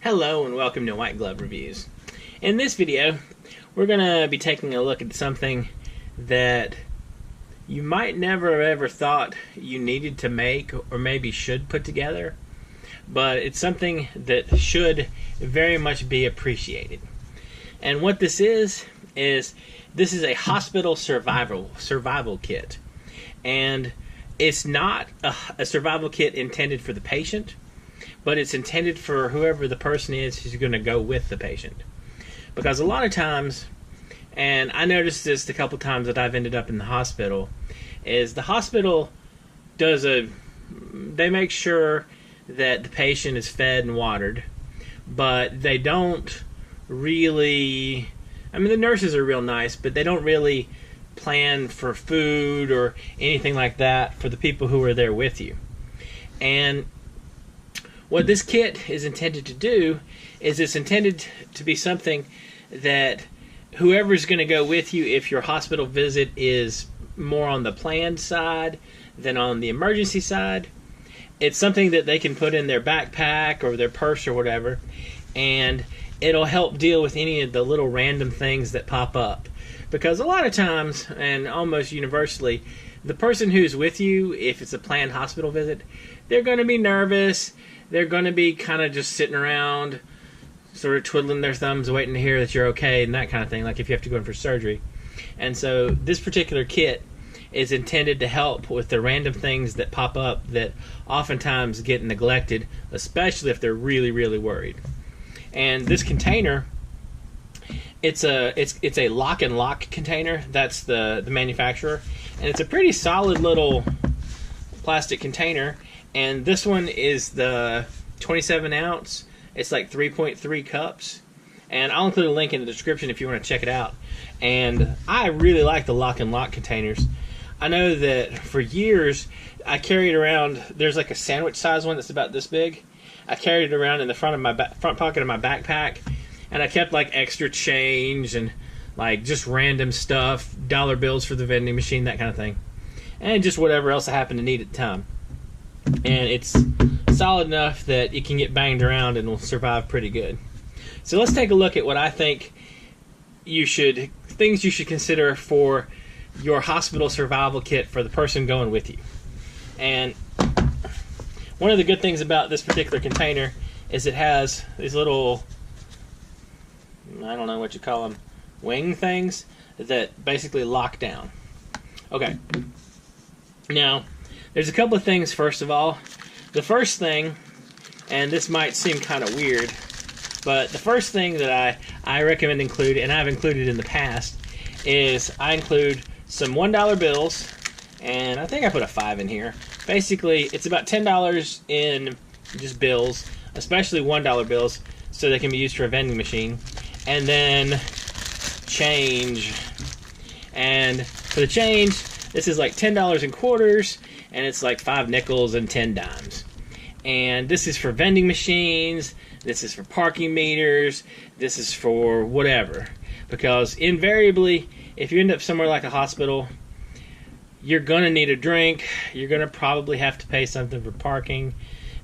Hello and welcome to White Glove Reviews. In this video, we're going to be taking a look at something that you might never have ever thought you needed to make or maybe should put together, but it's something that should very much be appreciated. And what this is this is a hospital survival kit. And it's not a survival kit intended for the patient, but it's intended for whoever the person is who's going to go with the patient. Because a lot of times, and I noticed this a couple times that I've ended up in the hospital, is the hospital they make sure that the patient is fed and watered, but they don't really, the nurses are real nice, but they don't really plan for food or anything like that for the people who are there with you. And what this kit is intended to do is it's intended to be something that whoever's going to go with you, if your hospital visit is more on the planned side than on the emergency side, it's something that they can put in their backpack or their purse or whatever, and it'll help deal with any of the little random things that pop up. Because a lot of times, and almost universally, the person who's with you, if it's a planned hospital visit, they're going to be nervous. They're going to be kind of just sitting around, sort of twiddling their thumbs, waiting to hear that you're okay, and that kind of thing, like if you have to go in for surgery. And so this particular kit is intended to help with the random things that pop up that oftentimes get neglected, especially if they're really, really worried. And this container, it's a lock and lock container. That's the manufacturer, and it's a pretty solid little plastic container. And this one is the 27 ounce. It's like 3.3 cups. And I'll include a link in the description if you want to check it out. And I really like the lock and lock containers. I know that for years I carried around, there's like a sandwich size one that's about this big. I carried it around in the front pocket of my backpack. And I kept like extra change and like just random stuff, dollar bills for the vending machine, that kind of thing. And just whatever else I happened to need at the time. And it's solid enough that it can get banged around and will survive pretty good. So let's take a look at what I think things you should consider for your hospital survival kit for the person going with you. And one of the good things about this particular container is it has these little, I don't know what you call them, wing things that basically lock down. Okay. Now, there's a couple of things. First of all, the first thing, and this might seem kind of weird, but the first thing that I recommend include, and I've included in the past, is I include some $1 bills, and I think I put a 5 in here. Basically, it's about $10 in just bills, especially $1 bills, so they can be used for a vending machine, and then change. And for the change, this is like $10 in quarters, and it's like 5 nickels and 10 dimes. And this is for vending machines, this is for parking meters, this is for whatever. Because invariably, if you end up somewhere like a hospital, you're going to need a drink, you're going to probably have to pay something for parking,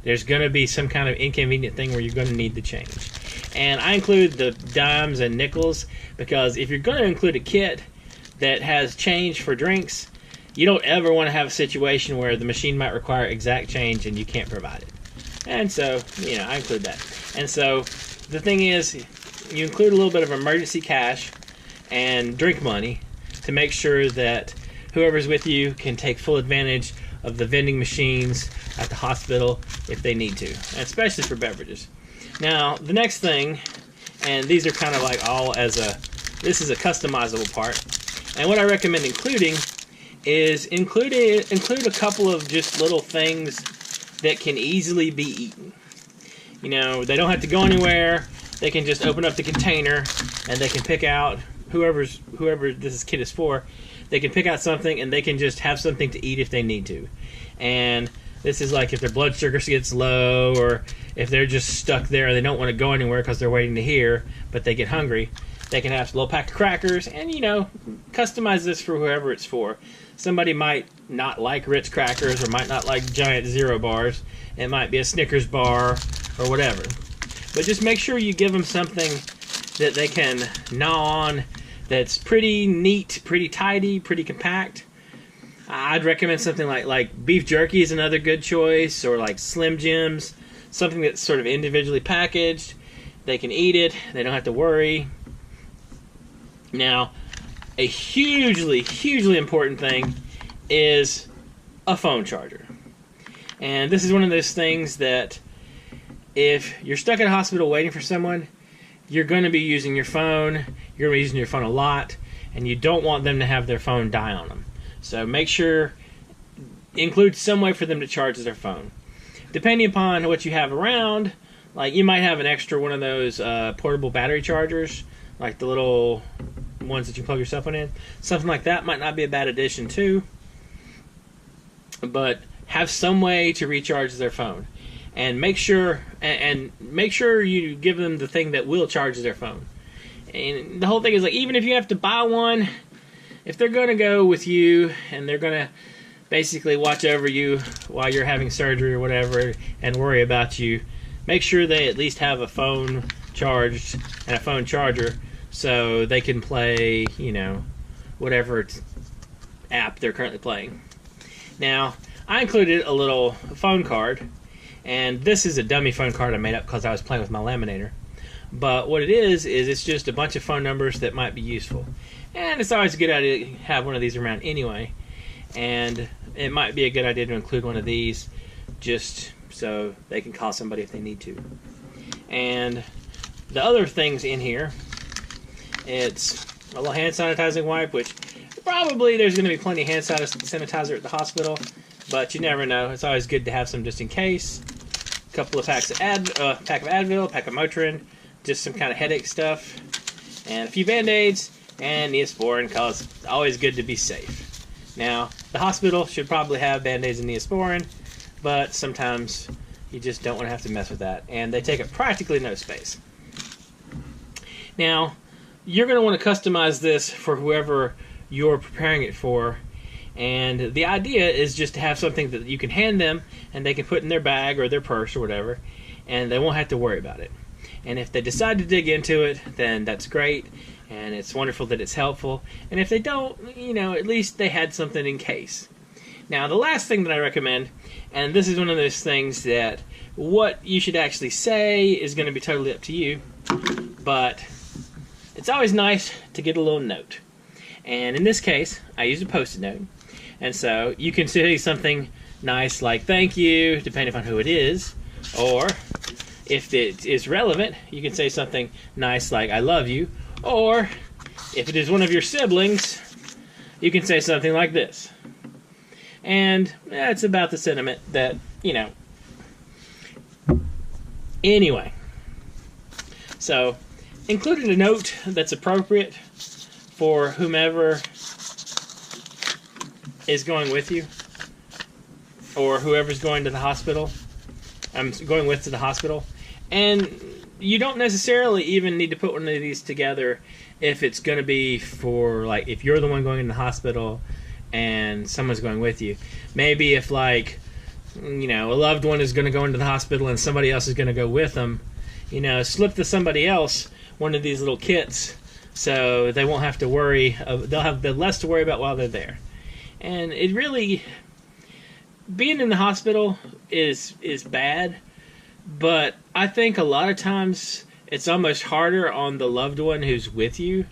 there's going to be some kind of inconvenient thing where you're going to need the change. And I include the dimes and nickels because if you're going to include a kit that has change for drinks, you don't ever want to have a situation where the machine might require exact change and you can't provide it. And so, I include that. And so, the thing is, you include a little bit of emergency cash and drink money to make sure that whoever's with you can take full advantage of the vending machines at the hospital if they need to, and especially for beverages. Now, the next thing, and these are kind of like this is a customizable part, and what I recommend including is include a couple of just little things that can easily be eaten. They don't have to go anywhere. They can just open up the container and they can pick out whoever this kit is for. They can pick out something and they can just have something to eat if they need to. And this is like if their blood sugar gets low or if they're just stuck there and they don't want to go anywhere because they're waiting to hear, but they get hungry. They can have a little pack of crackers and, customize this for whoever it's for. Somebody might not like Ritz crackers or might not like giant Zero bars. It might be a Snickers bar or whatever. But just make sure you give them something that they can gnaw on, that's pretty neat, pretty tidy, pretty compact. I'd recommend something like beef jerky is another good choice, or like Slim Jims, something that's sort of individually packaged. They can eat it, they don't have to worry. Now, a hugely, hugely important thing is a phone charger. And this is one of those things that if you're stuck in a hospital waiting for someone, you're going to be using your phone. You're going to be using your phone a lot, and you don't want them to have their phone die on them. So make sure, include some way for them to charge their phone. Depending upon what you have around, like you might have an extra one of those portable battery chargers, like the little ones that you plug your cell phone in. Something like that might not be a bad addition too. But have some way to recharge their phone, and make sure you give them the thing that will charge their phone. And the whole thing is, like, even if you have to buy one, if they're going to go with you and they're going to basically watch over you while you're having surgery or whatever and worry about you, make sure they at least have a phone charged and a phone charger so they can play, whatever app they're currently playing. Now, I included a little phone card, and this is a dummy phone card I made up because I was playing with my laminator. But what it is it's just a bunch of phone numbers that might be useful. And it's always a good idea to have one of these around anyway. And it might be a good idea to include one of these just so they can call somebody if they need to. And the other things in here, it's a little hand sanitizing wipe, which probably there's going to be plenty of hand sanitizer at the hospital, but you never know. It's always good to have some just in case. A couple of packs of pack of Advil, pack of Motrin, just some kind of headache stuff, and a few Band-Aids, and Neosporin, because it's always good to be safe. Now, the hospital should probably have Band-Aids and Neosporin, but sometimes you just don't want to have to mess with that, and they take up practically no space. Now, you're going to want to customize this for whoever you're preparing it for, and the idea is just to have something that you can hand them and they can put in their bag or their purse or whatever, and they won't have to worry about it. And if they decide to dig into it, then that's great, and it's wonderful that it's helpful. And if they don't, at least they had something in case. Now, the last thing that I recommend, and this is one of those things that what you should actually say is going to be totally up to you, but it's always nice to get a little note. And in this case, I used a Post-it note. And so you can say something nice like thank you, depending on who it is. Or if it is relevant, you can say something nice like I love you. Or if it is one of your siblings, you can say something like this. And that's about the sentiment that, Anyway. So, included a note that's appropriate for whomever is going with you, or whoever's going to the hospital. I'm going with to the hospital. And you don't necessarily even need to put one of these together if it's going to be for, like, if you're the one going in the hospital and someone's going with you. Maybe if, like, a loved one is going to go into the hospital and somebody else is going to go with them, slip to somebody else one of these little kits so they won't have to worry. They'll have the less to worry about while they're there. And it really, being in the hospital is bad, but I think a lot of times it's almost harder on the loved one who's with you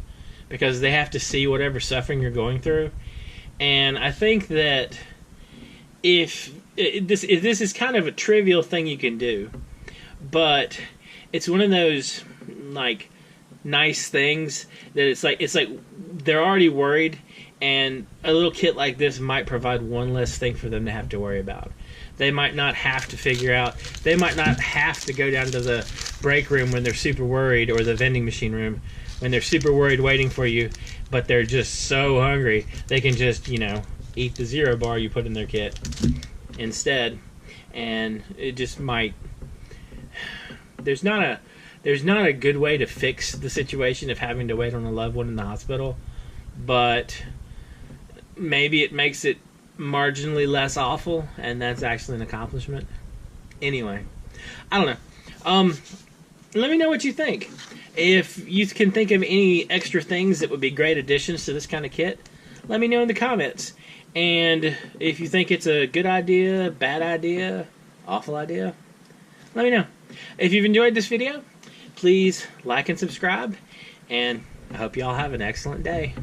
because they have to see whatever suffering you're going through. And I think that if this is kind of a trivial thing you can do, but it's one of those like nice things that it's like they're already worried, and a little kit like this might provide one less thing for them to have to worry about. They might not have to figure out, they might not have to go down to the break room when they're super worried, or the vending machine room when they're super worried waiting for you, but they're just so hungry they can just, eat the Zero bar you put in their kit instead. And it just might, there's not a good way to fix the situation of having to wait on a loved one in the hospital, but maybe it makes it marginally less awful, and that's actually an accomplishment. Anyway, I don't know. let me know what you think. If you can think of any extra things that would be great additions to this kind of kit, let me know in the comments. And if you think it's a good idea, bad idea, awful idea, let me know. If you've enjoyed this video, please like and subscribe, and I hope you all have an excellent day.